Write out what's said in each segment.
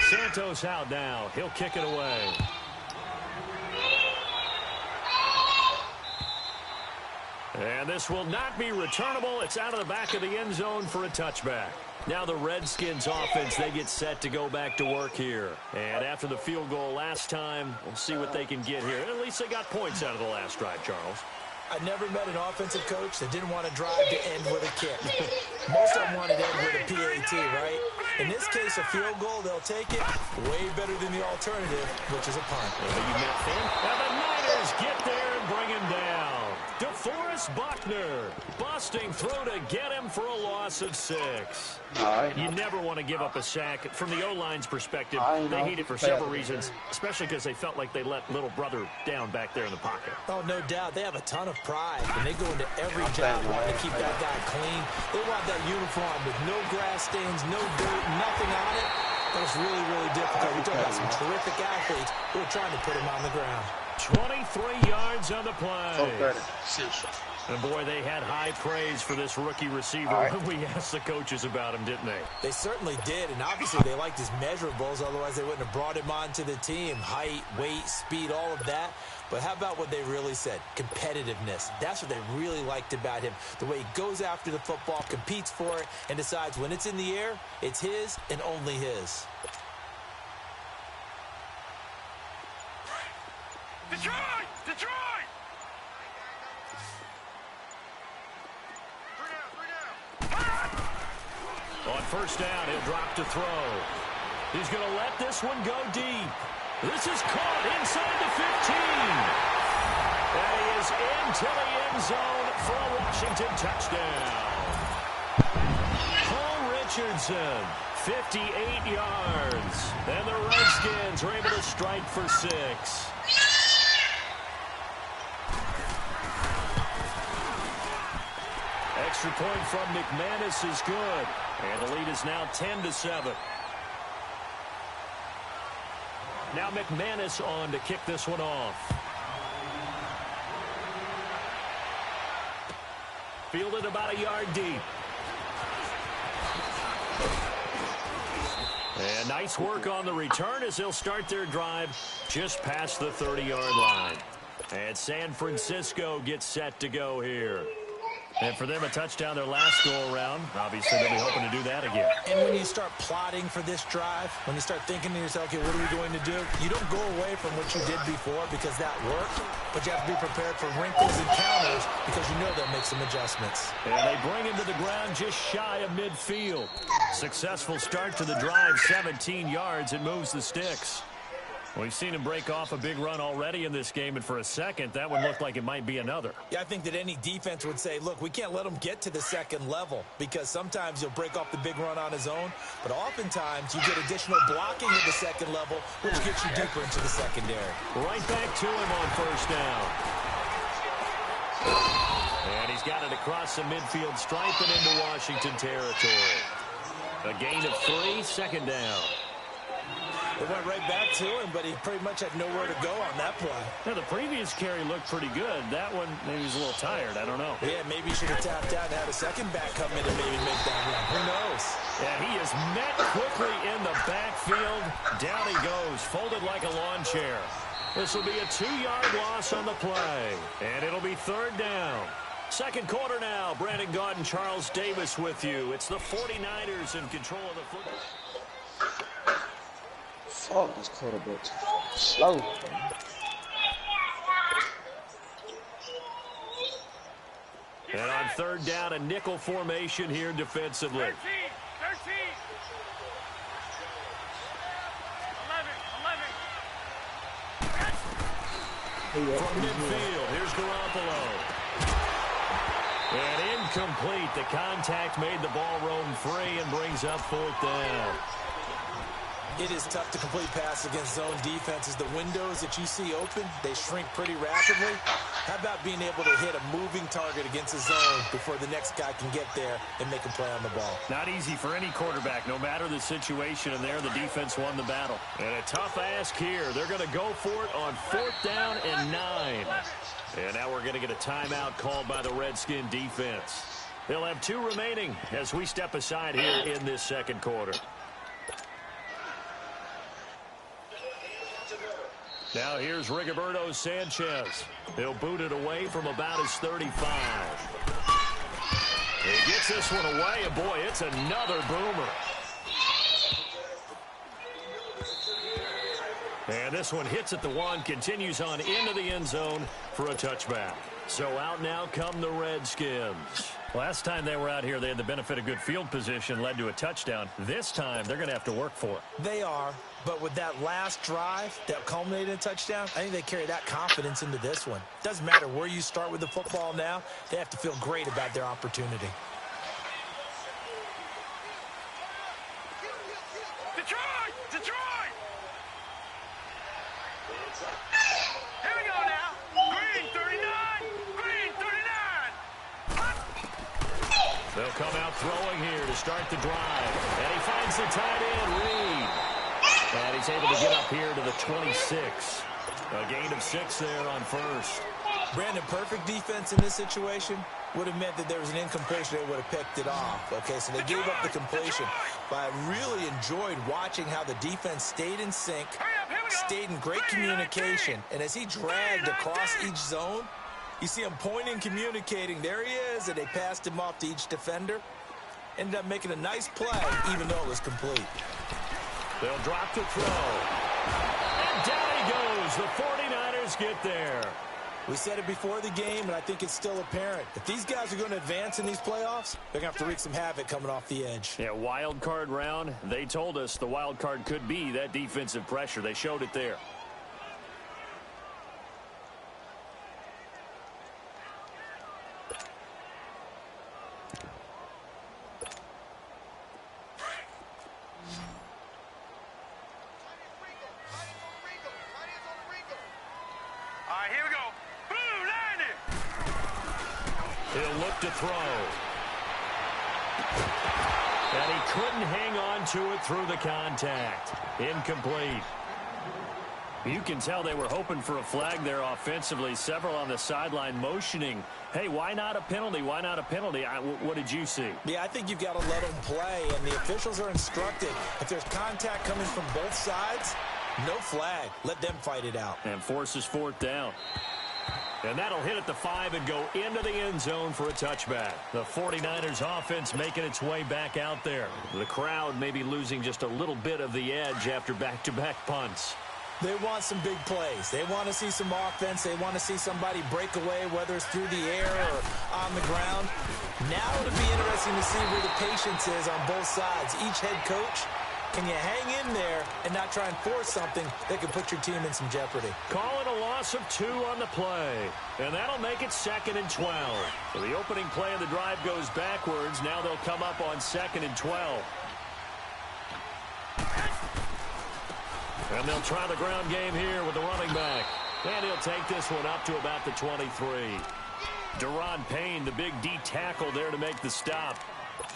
Santos out now. He'll kick it away. And this will not be returnable. It's out of the back of the end zone for a touchback. Now the Redskins offense, they get set to go back to work here. And after the field goal last time, we'll see what they can get here. At least they got points out of the last drive, Charles. I never met an offensive coach that didn't want to drive to end with a kick. Most of them wanted to end with a PAT, right? In this case, a field goal, they'll take it way better than the alternative, which is a punt. And the Niners get there and bring him down. DeForest Buckner busting through to get him for a loss of 6. You never want to give up a sack. From the O-line's perspective, they hate it for several reasons, especially because they felt like they let little brother down back there in the pocket. Oh, no doubt. They have a ton of pride, and they go into every job wanting to keep that guy clean. They want that uniform with no grass stains, no dirt, nothing on it. That's really, really difficult. We're talking about some terrific athletes who are trying to put him on the ground. 23 yards on the play. And, boy, they had high praise for this rookie receiver when we asked the coaches about him, didn't they? They certainly did, and obviously they liked his measurables. Otherwise, they wouldn't have brought him onto the team. Height, weight, speed, all of that. But how about what they really said? Competitiveness. That's what they really liked about him. The way he goes after the football, competes for it, and decides when it's in the air, it's his and only his. Detroit! Detroit! On first down, he'll drop to throw. He's going to let this one go deep. This is caught inside the 15. And he is into the end zone for a Washington touchdown. Paul Richardson, 58 yards. And the Redskins are able to strike for 6. Extra point from McManus is good. And the lead is now 10-7. Now McManus on to kick this one off. Fielded about a yard deep. And nice work on the return as they'll start their drive just past the 30-yard line. And San Francisco gets set to go here. And for them, a touchdown their last go-around. Obviously, they'll be hoping to do that again. And when you start plotting for this drive, when you start thinking to yourself, okay, what are we going to do? You don't go away from what you did before because that worked, but you have to be prepared for wrinkles and counters because you know they'll make some adjustments. And they bring him to the ground just shy of midfield. Successful start to the drive, 17 yards, and moves the sticks. We've seen him break off a big run already in this game, and for a second, that one looked like it might be another. Yeah, I think that any defense would say, look, we can't let him get to the second level because sometimes he'll break off the big run on his own, but oftentimes you get additional blocking at the second level, which gets you deeper into the secondary. Right back to him on first down. And he's got it across the midfield stripe and into Washington territory. A gain of 3, second down. It went right back to him, but he pretty much had nowhere to go on that play. Now, the previous carry looked pretty good. That one, maybe he's a little tired. I don't know. Yeah, maybe he should have tapped out and had a second back come in and maybe make that run. Who knows? Yeah, he is met quickly in the backfield. Down he goes, folded like a lawn chair. This will be a 2-yard loss on the play, and it'll be third down. Second quarter now. Brandon Gaud and Charles Davis with you. It's the 49ers in control of the football. Fuck, this quarterback slow. And on third down, a nickel formation here defensively. 13. 11. From midfield, here's Garoppolo. And incomplete. The contact made the ball roam free and brings up fourth down. It is tough to complete pass against zone defenses. The windows that you see open, they shrink pretty rapidly. How about being able to hit a moving target against a zone before the next guy can get there and make a play on the ball? Not easy for any quarterback, no matter the situation. And there, the defense won the battle. And a tough ask here. They're going to go for it on fourth down and 9. And now we're going to get a timeout called by the Redskin defense. They'll have 2 remaining as we step aside here in this second quarter. Now here's Rigoberto Sanchez. He'll boot it away from about his 35. He gets this one away, and boy, it's another boomer. And this one hits at the 1, continues on into the end zone for a touchback. So out now come the Redskins. Last time they were out here, they had the benefit of good field position, led to a touchdown. This time, they're going to have to work for it. They are, but with that last drive that culminated in a touchdown, I think they carry that confidence into this one. Doesn't matter where you start with the football now, they have to feel great about their opportunity. Detroit! Detroit! Here we go now. Green 39! Green 39! They'll come out throwing here to start the drive. And he finds the tight end, Reed. And he's able to get up here to the 26. A gain of 6 there on first. Brandon, perfect defense in this situation would have meant that there was an incompletion. They would have picked it off. Okay, so they gave up the completion. But I really enjoyed watching how the defense stayed in sync, stayed in great communication. And as he dragged across each zone, you see him pointing, communicating. There he is, and they passed him off to each defender. Ended up making a nice play, even though it was complete. They'll drop to throw. And down he goes. The 49ers get there. We said it before the game, and I think it's still apparent. If these guys are going to advance in these playoffs, they're going to have to wreak some havoc coming off the edge. Yeah, wild card round. They told us the wild card could be that defensive pressure. They showed it there. Here we go. Blue landing. He'll look to throw. And he couldn't hang on to it through the contact. Incomplete. You can tell they were hoping for a flag there offensively. Several on the sideline motioning. Hey, why not a penalty? Why not a penalty? What did you see? Yeah, I think you've got to let them play, and the officials are instructed. If there's contact coming from both sides, no flag. Let them fight it out. And forces 4th down. And that'll hit at the 5 and go into the end zone for a touchback. The 49ers offense making its way back out there. The crowd may be losing just a little bit of the edge after back-to-back punts. They want some big plays. They want to see some offense. They want to see somebody break away, whether it's through the air or on the ground. Now it'll be interesting to see where the patience is on both sides. Each head coach, can you hang in there and not try and force something that could put your team in some jeopardy? Call it a loss of 2 on the play. And that'll make it 2nd and 12. So the opening play of the drive goes backwards. Now they'll come up on 2nd and 12. And they'll try the ground game here with the running back. And he'll take this one up to about the 23. Deron Payne, the big D tackle there to make the stop.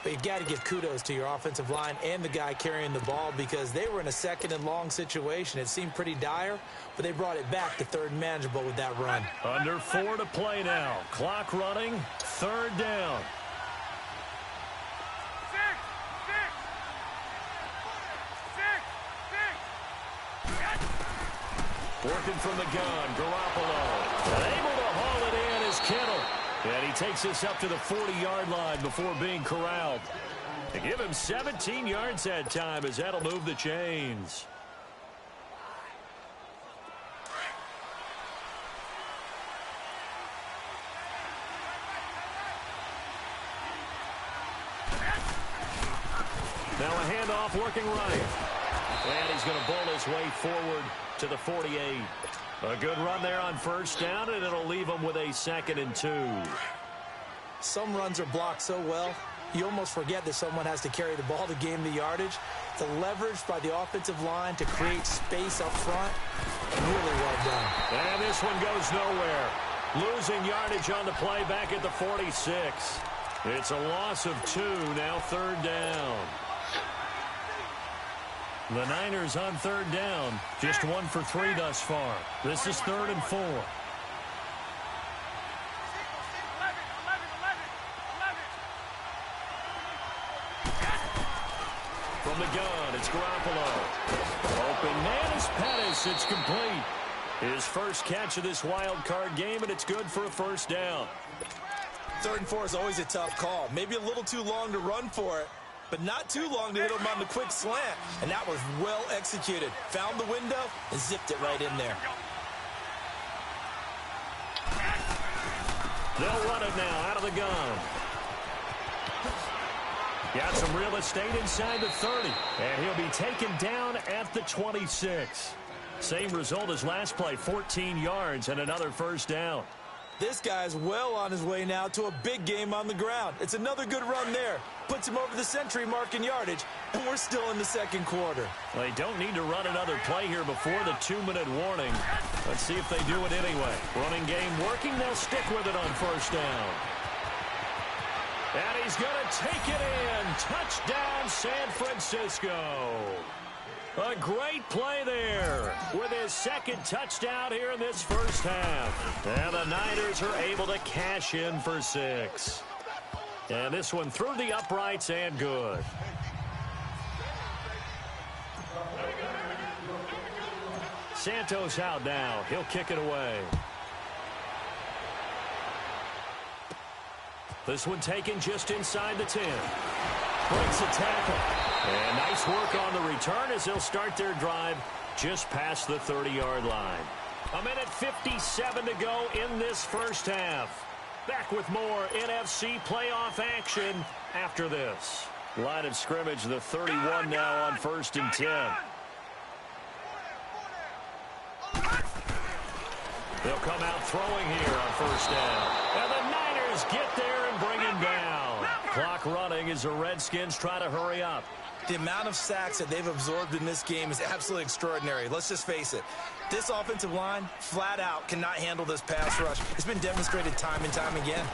But you've got to give kudos to your offensive line and the guy carrying the ball because they were in a 2nd and long situation. It seemed pretty dire, but they brought it back to 3rd and manageable with that run. Under 4 to play now. Clock running. 3rd down. Working from the gun, Garoppolo. Able to haul it in is Kittle. And he takes this up to the 40-yard line before being corralled. They give him 17 yards that time as that'll move the chains. Now a handoff working right. And he's going to bowl his way forward to the 48. A good run there on 1st down, and it'll leave him with a 2nd and 2. Some runs are blocked so well, you almost forget that someone has to carry the ball to gain the yardage. The leverage by the offensive line to create space up front, really well done. And this one goes nowhere. Losing yardage on the play back at the 46. It's a loss of 2, now 3rd down. The Niners on 3rd down, just 1 for 3 thus far. This is 3rd and 4. From the gun, it's Garoppolo. Open man is Pettis. It's complete. His first catch of this wild card game, and it's good for a first down. 3rd and 4 is always a tough call. Maybe a little too long to run for it, but not too long to hit him on the quick slant. And that was well executed. Found the window and zipped it right in there. They'll run it now out of the gun. Got some real estate inside the 30. And he'll be taken down at the 26. Same result as last play, 14 yards and another first down. This guy's well on his way now to a big game on the ground. It's another good run there. Puts him over the century mark in yardage, and we're still in the second quarter. They don't need to run another play here before the 2-minute warning. Let's see if they do it anyway. Running game working. They'll stick with it on first down. And he's going to take it in. Touchdown, San Francisco. A great play there with his second touchdown here in this first half. And the Niners are able to cash in for 6. And this one through the uprights and good. Santos out now. He'll kick it away. This one taken just inside the 10. Breaks a tackle. And nice work on the return as they'll start their drive just past the 30-yard line. 1:57 to go in this first half. Back with more NFC playoff action after this. Line of scrimmage, the 31 now on 1st and 10. They'll come out throwing here on first down. And the Niners get there and bring him down. Clock running as the Redskins try to hurry up. The amount of sacks that they've absorbed in this game is absolutely extraordinary. Let's just face it. This offensive line, flat out, cannot handle this pass rush. It's been demonstrated time and time again.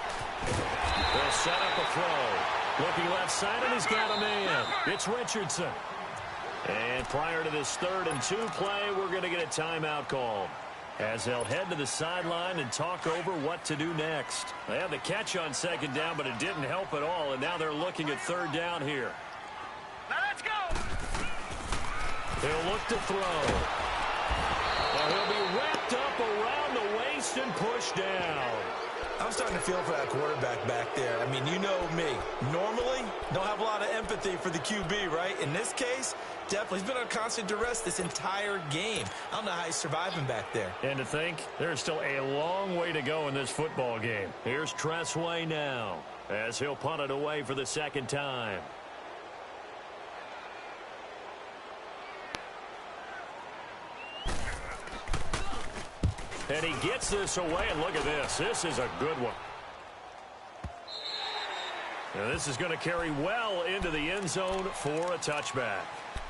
They'll set up a throw. Looking left side, and he's got a man. It's Richardson. And prior to this 3rd and 2 play, we're going to get a timeout called, as they'll head to the sideline and talk over what to do next. They had the catch on 2nd down, but it didn't help at all, and now they're looking at 3rd down here. Now let's go. He'll look to throw. And he'll be wrapped up around the waist and pushed down. I'm starting to feel for that quarterback back there. I mean, you know me. Normally, don't have a lot of empathy for the QB, right? In this case, definitely. He's been on constant duress this entire game. I don't know how he's surviving back there. And to think, there's still a long way to go in this football game. Here's Tressway now, as he'll punt it away for the 2nd time. And he gets this away, and look at this. This is a good one. Now this is going to carry well into the end zone for a touchback.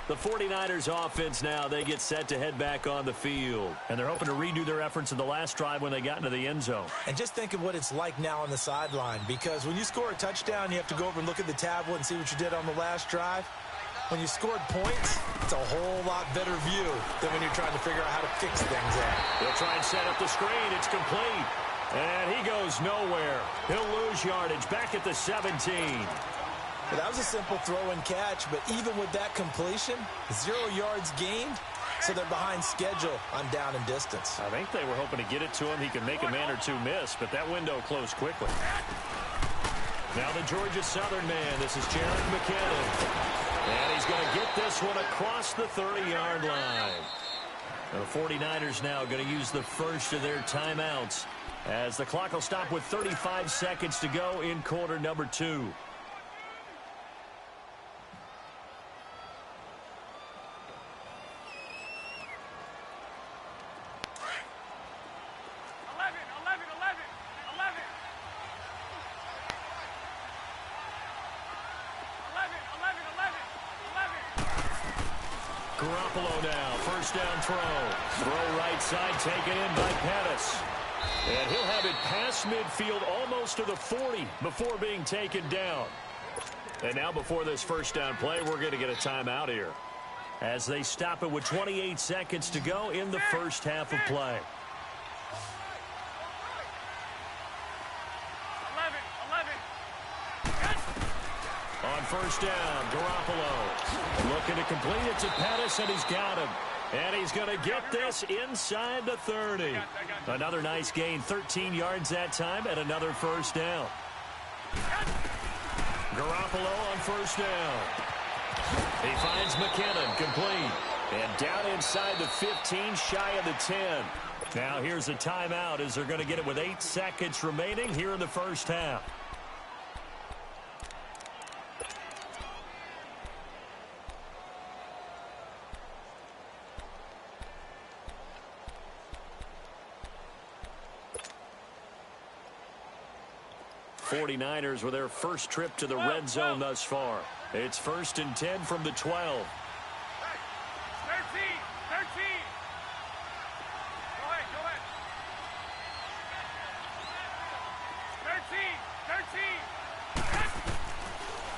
The 49ers offense now, they get set to head back on the field. And they're hoping to redo their efforts in the last drive when they got into the end zone. And just think of what it's like now on the sideline, because when you score a touchdown, you have to go over and look at the tablet and see what you did on the last drive. When you scored points, it's a whole lot better view than when you're trying to figure out how to fix things out. They'll try and set up the screen. It's complete. And he goes nowhere. He'll lose yardage back at the 17. Well, that was a simple throw and catch, but even with that completion, 0 yards gained, so they're behind schedule on down and distance. I think they were hoping to get it to him. He could make a man or two miss, but that window closed quickly. Now the Georgia Southern man. This is Jarek McKinnon. And he's going to get this one across the 30-yard line. The 49ers now going to use the first of their timeouts, as the clock will stop with 35 seconds to go in quarter number 2. Garoppolo now, first down throw. Throw right side, taken in by Pettis. And he'll have it past midfield almost to the 40 before being taken down. And now before this first down play, we're going to get a timeout here, as they stop it with 28 seconds to go in the first half of play. 11. On first down, Garoppolo looking to complete it to Pettis, and he's got him. And he's going to get this inside the 30. Another nice gain, 13 yards that time, and another first down. Garoppolo on first down. He finds McKinnon, complete. And down inside the 15, shy of the 10. Now here's a timeout as they're going to get it with 8 seconds remaining here in the first half. '49ers with their first trip to the red zone thus far. It's 1st and 10 from the 12. 13. Go ahead. 13.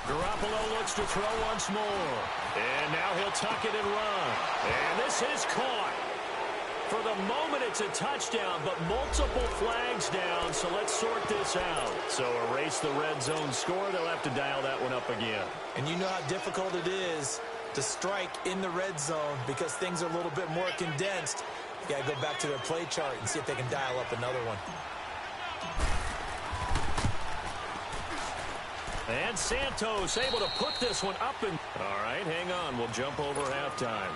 Garoppolo looks to throw once more. And now he'll tuck it and run. And this is caught. For the moment, it's a touchdown, but multiple flags down, so let's sort this out. So erase the red zone score. They'll have to dial that one up again. And you know how difficult it is to strike in the red zone because things are a little bit more condensed. You got to go back to their play chart and see if they can dial up another one. And Santos able to put this one up. And all right, hang on. We'll jump over halftime.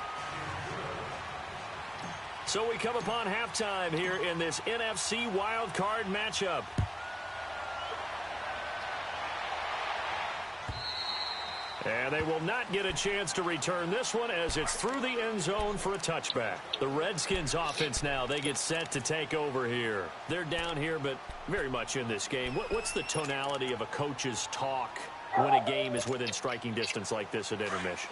So we come upon halftime here in this NFC wildcard matchup. And they will not get a chance to return this one as it's through the end zone for a touchback. The Redskins offense now, they get set to take over here. They're down here, but very much in this game. What's the tonality of a coach's talk when a game is within striking distance like this at intermission?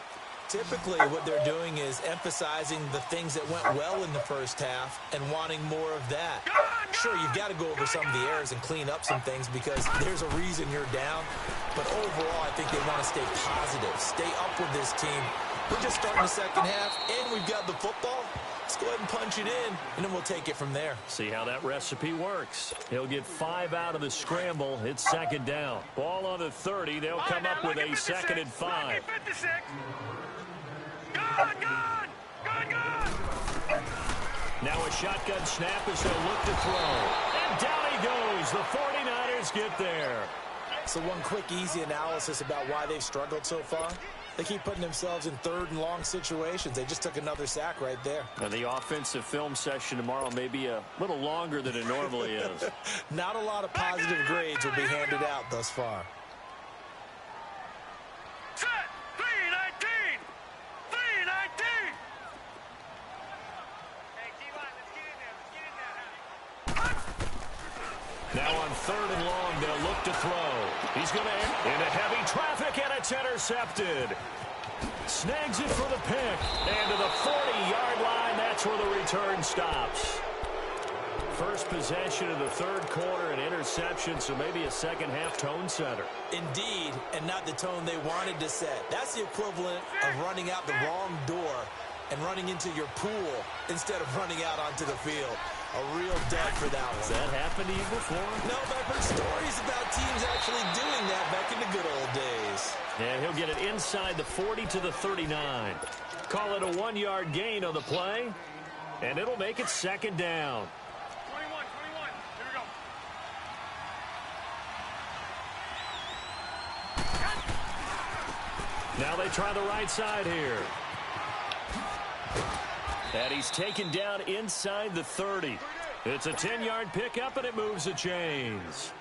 Typically, what they're doing is emphasizing the things that went well in the first half and wanting more of that. Sure, you've got to go over some of the errors and clean up some things because there's a reason you're down. But overall, I think they want to stay positive, stay up with this team. We're just starting the second half, and we've got the football. Let's go ahead and punch it in, and then we'll take it from there. See how that recipe works. He'll get 5 out of the scramble. It's second down. Ball on the 30. They'll come up with a 2nd and 5. Now a shotgun snap as they'll look to throw. And down he goes. The 49ers get there. So one quick, easy analysis about why they've struggled so far. They keep putting themselves in 3rd and long situations. They just took another sack right there. And the offensive film session tomorrow may be a little longer than it normally is. Not a lot of positive grades will be handed out thus far. Set. 3-19. 3-19. Now on 3rd and long, they'll look to throw. He's going to into heavy traffic, and it's intercepted. Snags it for the pick. And to the 40-yard line, that's where the return stops. First possession of the 3rd quarter, an interception, so maybe a second-half tone setter. Indeed, and not the tone they wanted to set. That's the equivalent of running out the wrong door and running into your pool instead of running out onto the field. A real dud for that one. Has that happened to you before? No, but I've heard stories about teams actually doing that back in the good old days. And he'll get it inside the 40 to the 39. Call it a 1-yard gain on the play, and it'll make it second down. 21. Here we go. Now they try the right side here. And he's taken down inside the 30. It's a 10-yard pickup, and it moves the chains.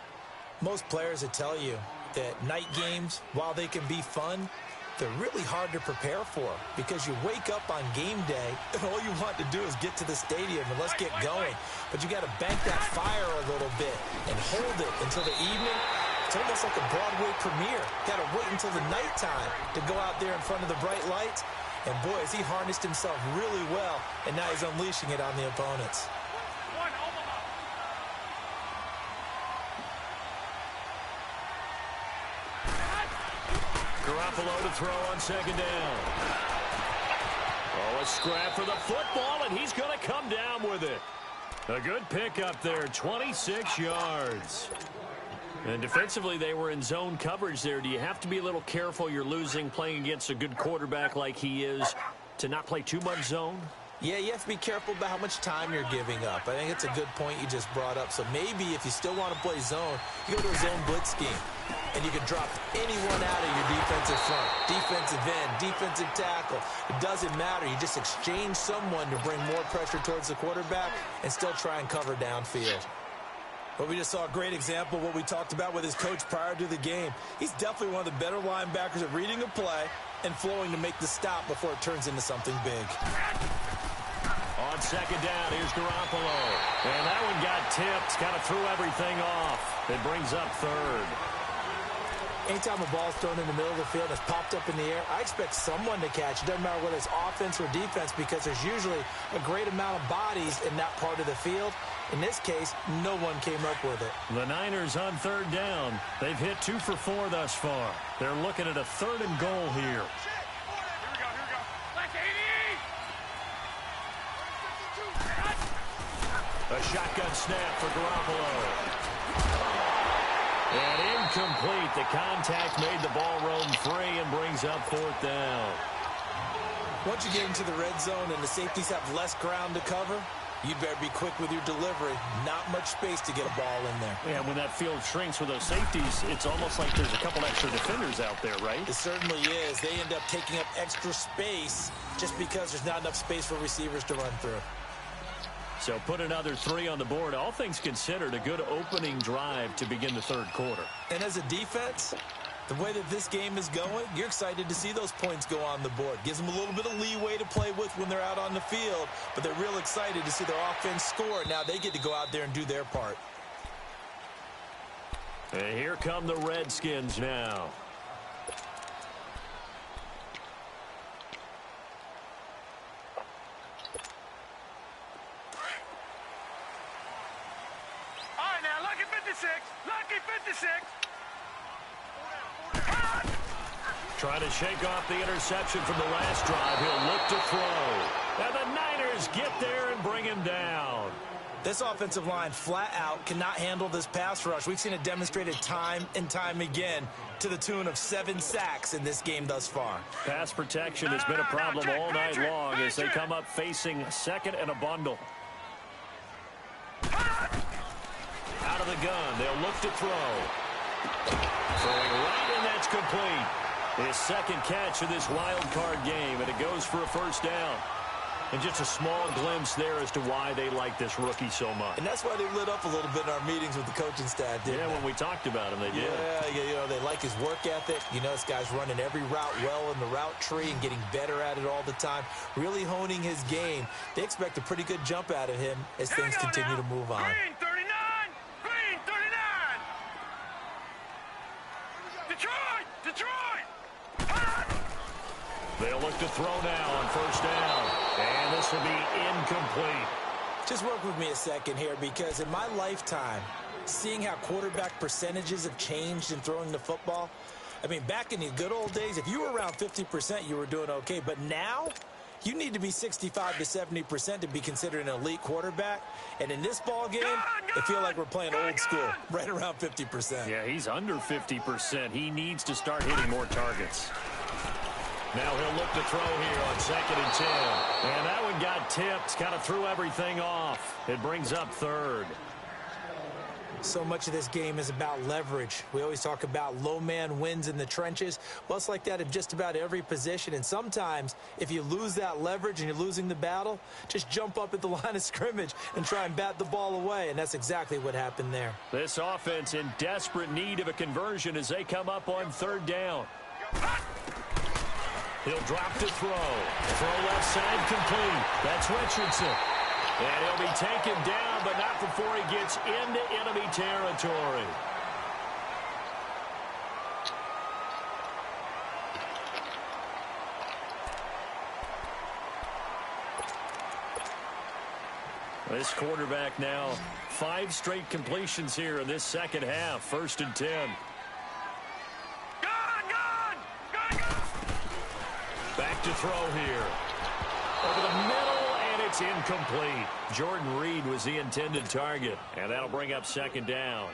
Most players would tell you that night games, while they can be fun, they're really hard to prepare for because you wake up on game day and all you want to do is get to the stadium and let's get going. But you got to bank that fire a little bit and hold it until the evening. It's almost like a Broadway premiere. Got to wait until the nighttime to go out there in front of the bright lights. And boy, has he harnessed himself really well, and now he's unleashing it on the opponents. Garoppolo to throw on second down. Oh, a scrap for the football, and he's going to come down with it. A good pickup there, 26 yards. And defensively, they were in zone coverage there. Do you have to be a little careful? You're losing playing against a good quarterback like he is to not play too much zone? Yeah, you have to be careful about how much time you're giving up. I think it's a good point you just brought up. So maybe if you still want to play zone, you go to a zone blitz scheme. And you can drop anyone out of your defensive front, defensive end, defensive tackle. It doesn't matter. You just exchange someone to bring more pressure towards the quarterback and still try and cover downfield. But we just saw a great example of what we talked about with his coach prior to the game. He's definitely one of the better linebackers at reading a play and flowing to make the stop before it turns into something big. On second down, here's Garoppolo. And that one got tipped, kind of threw everything off. It brings up third. Anytime a ball's thrown in the middle of the field and it's popped up in the air, I expect someone to catch. It doesn't matter whether it's offense or defense because there's usually a great amount of bodies in that part of the field. In this case, no one came up with it. The Niners on third down. They've hit 2 for 4 thus far. They're looking at a 3rd and goal here. A shotgun snap for Garoppolo. And incomplete. The contact made the ball roam free and brings up 4th down. Once you get into the red zone and the safeties have less ground to cover, you better be quick with your delivery. Not much space to get a ball in there. Yeah, when that field shrinks with those safeties, it's almost like there's a couple extra defenders out there, right? It certainly is. They end up taking up extra space just because there's not enough space for receivers to run through. So put another 3 on the board. All things considered, a good opening drive to begin the 3rd quarter. And as a defense, the way that this game is going, you're excited to see those points go on the board. Gives them a little bit of leeway to play with when they're out on the field, but they're real excited to see their offense score. Now they get to go out there and do their part. And here come the Redskins now. Lucky 56. Trying to shake off the interception from the last drive. He'll look to throw. And the Niners get there and bring him down. This offensive line flat out cannot handle this pass rush. We've seen it demonstrated time and time again to the tune of 7 sacks in this game thus far. Pass protection has been a problem all night long as they come up facing 2nd and a bundle. Out of the gun, they'll look to throw. Throwing right, and that's complete. His 2nd catch of this wild card game, and it goes for a 1st down. And just a small glimpse there as to why they like this rookie so much. And that's why they lit up a little bit in our meetings with the coaching staff, didn't they? When we talked about him, they did. Yeah, you know, they like his work ethic. You know, this guy's running every route well in the route tree and getting better at it all the time, really honing his game. They expect a pretty good jump out of him as things continue to move on. Green 39! Green 39! Detroit! They'll look to throw now on 1st down. And this will be incomplete. Just work with me a second here, because in my lifetime, seeing how quarterback percentages have changed in throwing the football, I mean, back in the good old days, if you were around 50%, you were doing okay. But now, you need to be 65 to 70% to be considered an elite quarterback. And in this ball game, I feel like we're playing old school, right around 50%. Yeah, he's under 50%. He needs to start hitting more targets. Now he'll look to throw here on 2nd and 10. And that one got tipped, kind of threw everything off. It brings up 3rd. So much of this game is about leverage. We always talk about low man wins in the trenches. Well, it's like that in just about every position. And sometimes, if you lose that leverage and you're losing the battle, just jump up at the line of scrimmage and try and bat the ball away. And that's exactly what happened there. This offense in desperate need of a conversion as they come up on 3rd down. He'll drop to throw. Throw left side complete. That's Richardson. And he'll be taken down, but not before he gets into enemy territory. This quarterback now, 5 straight completions here in this 2nd half. 1st and 10. Back to throw here. Over the middle, and it's incomplete. Jordan Reed was the intended target, and that'll bring up 2nd down.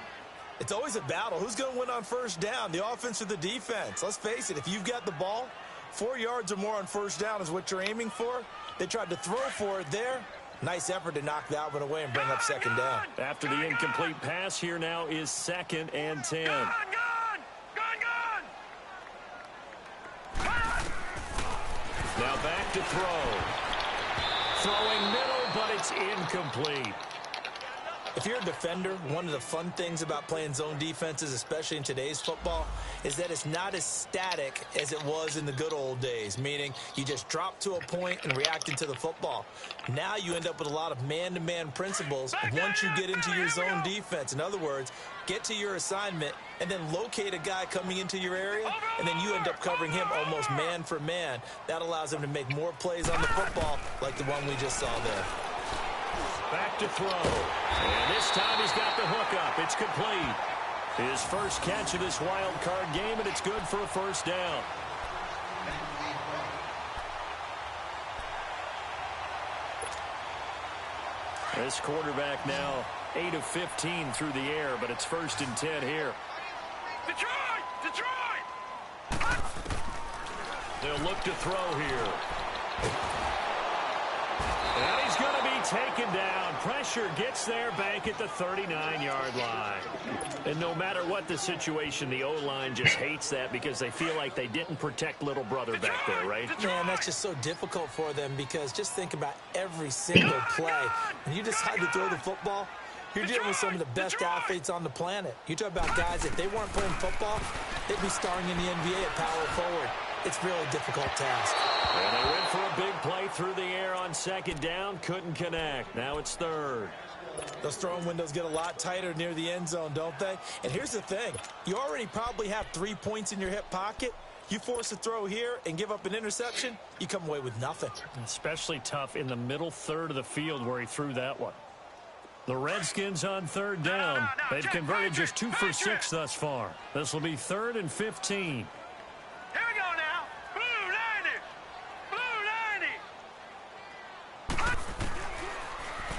It's always a battle. Who's going to win on 1st down, the offense or the defense? Let's face it, if you've got the ball, 4 yards or more on first down is what you're aiming for. They tried to throw for it there. Nice effort to knock that one away and bring up second down. After the incomplete pass, here now is 2nd and 10. Gone! Now back to throw. Throwing middle, but it's incomplete. If you're a defender, one of the fun things about playing zone defenses, especially in today's football, is that it's not as static as it was in the good old days, meaning you just drop to a point and react into the football. Now you end up with a lot of man-to-man principles once you get into your zone defense. In other words, get to your assignment and then locate a guy coming into your area, and then you end up covering him almost man for man. That allows him to make more plays on the football like the one we just saw there. Back to throw. And this time he's got the hook up. It's complete. His first catch of this wild card game, and it's good for a first down. This quarterback now 8 of 15 through the air, but it's 1st and 10 here. Detroit! They'll look to throw here. And he's going to be taken down. Pressure gets there back at the 39-yard line. And no matter what the situation, the O-line just hates that because they feel like they didn't protect little brother back there, right? Man, that's just so difficult for them because just think about every single play. When you decide to throw the football, you're dealing with some of the best athletes on the planet. You talk about guys, if they weren't playing football, they'd be starring in the NBA at power forward. It's really a difficult task. And they went for a big play through the air on 2nd down. Couldn't connect. Now it's 3rd. Those throwing windows get a lot tighter near the end zone, don't they? And here's the thing. You already probably have 3 points in your hip pocket. You force a throw here and give up an interception, you come away with nothing. Especially tough in the middle third of the field where he threw that one. The Redskins on 3rd down. They've converted just 2 for 6 thus far. This will be 3rd and 15. Here we go now. Blue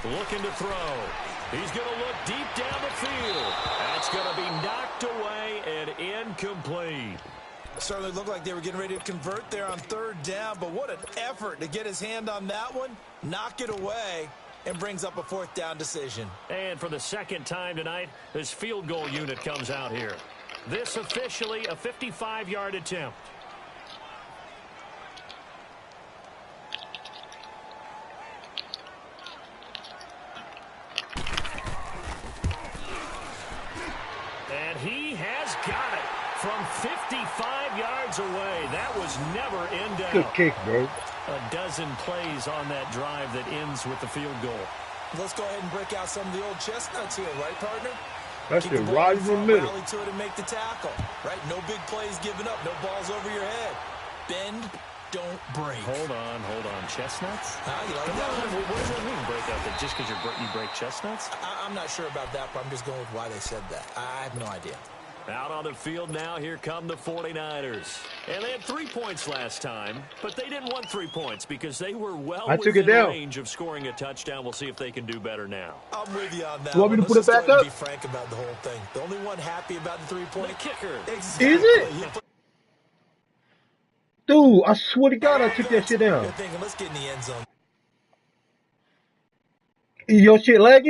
90. Looking to throw. He's going to look deep down the field. That's going to be knocked away and incomplete. Certainly looked like they were getting ready to convert there on 3rd down, but what an effort to get his hand on that one, knock it away, and brings up a 4th down decision. And for the 2nd time tonight, this field goal unit comes out here. This officially a 55-yard attempt. And he has got it from 55 yards away. That was never in doubt. Good kick, bro. A dozen plays on that drive that ends with the field goal. Let's go ahead and break out some of the old chestnuts here, right, partner? That's Keep the ball right in in the front, middle. rally to it and make the tackle, right? No big plays given up, no balls over your head. Bend, don't break. Hold on. Chestnuts? You like that one? What does that mean, break out? That just because you break chestnuts? I'm not sure about that, but I'm just going with why they said that. I have no idea. Out on the field now, here come the 49ers. And they had 3 points last time, but they didn't want 3 points because they were well within range of scoring a touchdown. We'll see if they can do better now. I'm with you on that. You want me to put it back up? Be frank about the whole thing. The only one happy about the 3-point kicker. Exactly. Is it? Dude, I swear to God, I took that shit down. You're thinking, let's get in the end zone. Your shit lagging?